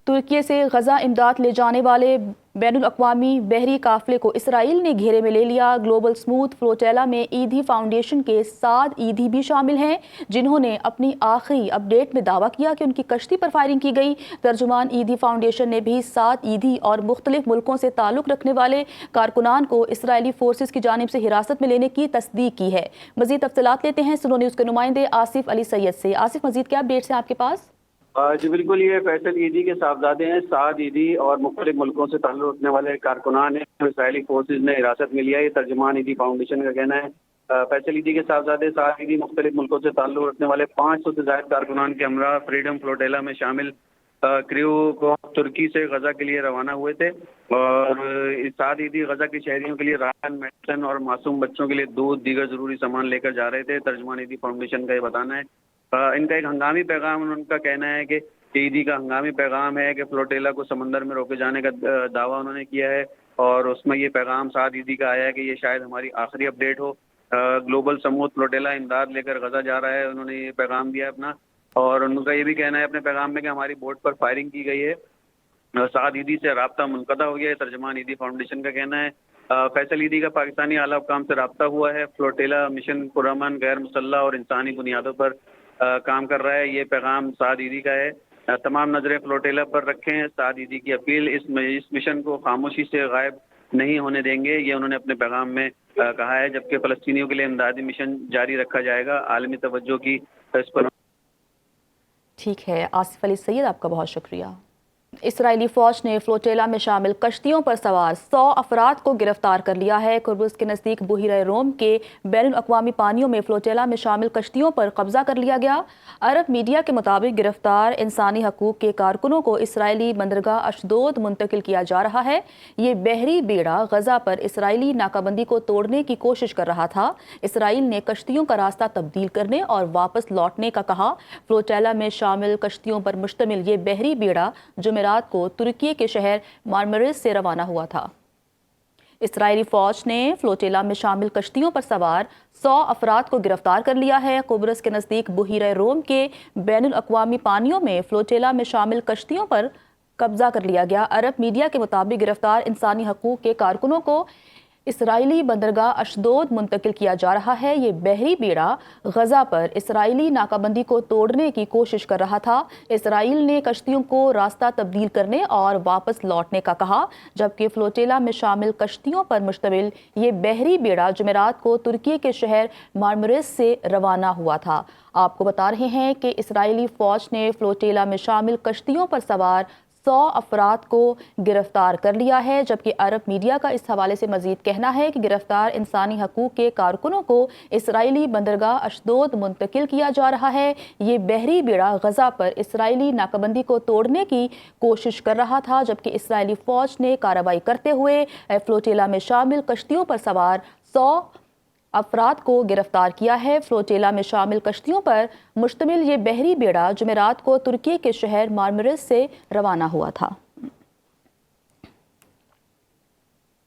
ترکی سے غزہ امداد لے جانے والے بین الاقوامی بحری قافلے کو اسرائیل نے گھیرے میں لے لیا۔ گلوبل سموتھ فلوٹیلا میں ایدھی فاؤنڈیشن کے 7 ایدھی بھی شامل ہیں، جنہوں نے اپنی آخری اپ ڈیٹ میں دعویٰ کیا کہ ان کی کشتی پر فائرنگ کی گئی۔ ترجمان ایدھی فاؤنڈیشن نے بھی 7 ایدھی اور مختلف ملکوں سے تعلق رکھنے والے کارکنان کو اسرائیلی فورسز کی جانب سے حراست میں لینے کی تصدیق کی ہے۔ مزید تفصیلات لیتے ہیں سنو نیوز کے نمائندے آصف علی سید سے۔ آصف، مزید کیا اپ ڈیٹس ہیں آپ کے پاس؟ جی بالکل، یہ فیصل ایدھی کے صاحبزادے ہیں۔ 7 ایدھی اور مختلف ملکوں سے تعلق رکھنے والے کارکنان ہیں، اسرائیلی فورسز نے حراست میں لیا۔ یہ ترجمان ایدھی فاؤنڈیشن کا کہنا ہے۔ فیصل ایدھی کے صاحبزادے 7 ایدھی مختلف ملکوں سے تعلق رکھنے والے 500 سے زائد کارکنان کے ہمراہ فریڈم فلوٹیلا میں شامل کریو کو ترکی سے غزہ کے لیے روانہ ہوئے تھے، اور 7 ایدھی غزہ کے شہریوں کے لیے راشن، میڈیسن اور معصوم بچوں کے لیے دودھ، دیگر ضروری سامان لے کر جا رہے تھے۔ ترجمان ایدھی فاؤنڈیشن کا یہ بتانا ہے۔ ان کا ایک ہنگامی پیغام، ان کا کہنا ہے کہ ایدھی کا ہنگامی پیغام ہے کہ فلوٹیلا کو سمندر میں روکے جانے کا دعویٰ انہوں نے کیا ہے، اور اس میں یہ پیغام 7 ایدھی کا آیا ہے کہ یہ شاید ہماری آخری اپ ڈیٹ ہو۔ گلوبل سموتھ فلوٹیلا امداد لے کر غزہ جا رہا ہے، انہوں نے یہ پیغام دیا ہے اپنا، اور ان کا یہ بھی کہنا ہے اپنے پیغام میں کہ ہماری بوٹ پر فائرنگ کی گئی ہے۔ 7 ایدھی سے رابطہ منقطع ہو گیا ہے، ترجمان ایدھی فاؤنڈیشن کا کہنا ہے۔ فیصل ایدھی کا پاکستانی اعلیٰ حکام سے رابطہ ہوا ہے۔ فلوٹیلا مشن پرامن، غیر مسلح اور انسانی بنیادوں پر کام کر رہا ہے، یہ پیغام 7 ایدھی کا ہے۔ تمام نظریں فلوٹیلا پر رکھیں، 7 ایدھی کی اپیل، اس مشن کو خاموشی سے غائب نہیں ہونے دیں گے، یہ انہوں نے اپنے پیغام میں کہا ہے۔ جبکہ فلسطینیوں کے لیے امدادی مشن جاری رکھا جائے گا، عالمی توجہ کی اس پر۔ ٹھیک ہے آصف علی سید، آپ کا بہت شکریہ۔ اسرائیلی فوج نے فلوٹیلا میں شامل کشتیوں پر سوار 100 افراد کو گرفتار کر لیا ہے۔ قبرص کے نزدیک بحیرہ روم کے بین الاقوامی پانیوں میں فلوٹیلا میں شامل کشتیوں پر قبضہ کر لیا گیا۔ عرب میڈیا کے مطابق گرفتار انسانی حقوق کے کارکنوں کو اسرائیلی بندرگاہ اشدود منتقل کیا جا رہا ہے۔ یہ بحری بیڑا غزہ پر اسرائیلی ناکہ بندی کو توڑنے کی کوشش کر رہا تھا۔ اسرائیل نے کشتیوں کا راستہ تبدیل کرنے اور واپس لوٹنے کا کہا۔ فلوٹیلا میں شامل کشتیوں پر مشتمل یہ بحری بیڑا جمعرات کو ترکی کے شہر مارمرس سے روانہ ہوا تھا۔ اسرائیلی فوج نے فلوٹیلا میں شامل کشتیوں پر سوار 100 افراد کو گرفتار کر لیا ہے۔ قبرص کے نزدیک بحیرہ روم کے بین الاقوامی پانیوں میں فلوٹیلا میں شامل کشتیوں پر قبضہ کر لیا گیا۔ عرب میڈیا کے مطابق گرفتار انسانی حقوق کے کارکنوں کو اسرائیلی بندرگاہ اشدود منتقل کیا جا رہا ہے۔ یہ بحری بیڑا غزہ پر اسرائیلی ناکہ بندی کو توڑنے کی کوشش کر رہا تھا۔ اسرائیل نے کشتیوں کو راستہ تبدیل کرنے اور واپس لوٹنے کا کہا، جبکہ فلوٹیلا میں شامل کشتیوں پر مشتمل یہ بحری بیڑا جمعرات کو ترکی کے شہر مارمرس سے روانہ ہوا تھا۔ آپ کو بتا رہے ہیں کہ اسرائیلی فوج نے فلوٹیلا میں شامل کشتیوں پر سوار 100 افراد کو گرفتار کر لیا ہے، جبکہ عرب میڈیا کا اس حوالے سے مزید کہنا ہے کہ گرفتار انسانی حقوق کے کارکنوں کو اسرائیلی بندرگاہ اشدود منتقل کیا جا رہا ہے۔ یہ بحری بیڑا غزہ پر اسرائیلی ناکہ بندی کو توڑنے کی کوشش کر رہا تھا، جبکہ اسرائیلی فوج نے کارروائی کرتے ہوئے فلوٹیلا میں شامل کشتیوں پر سوار 100 افراد کو گرفتار کیا ہے۔ فلوٹیلا میں شامل کشتیوں پر مشتمل یہ بحری بیڑا جمعرات کو ترکی کے شہر مارمرس سے روانہ ہوا تھا۔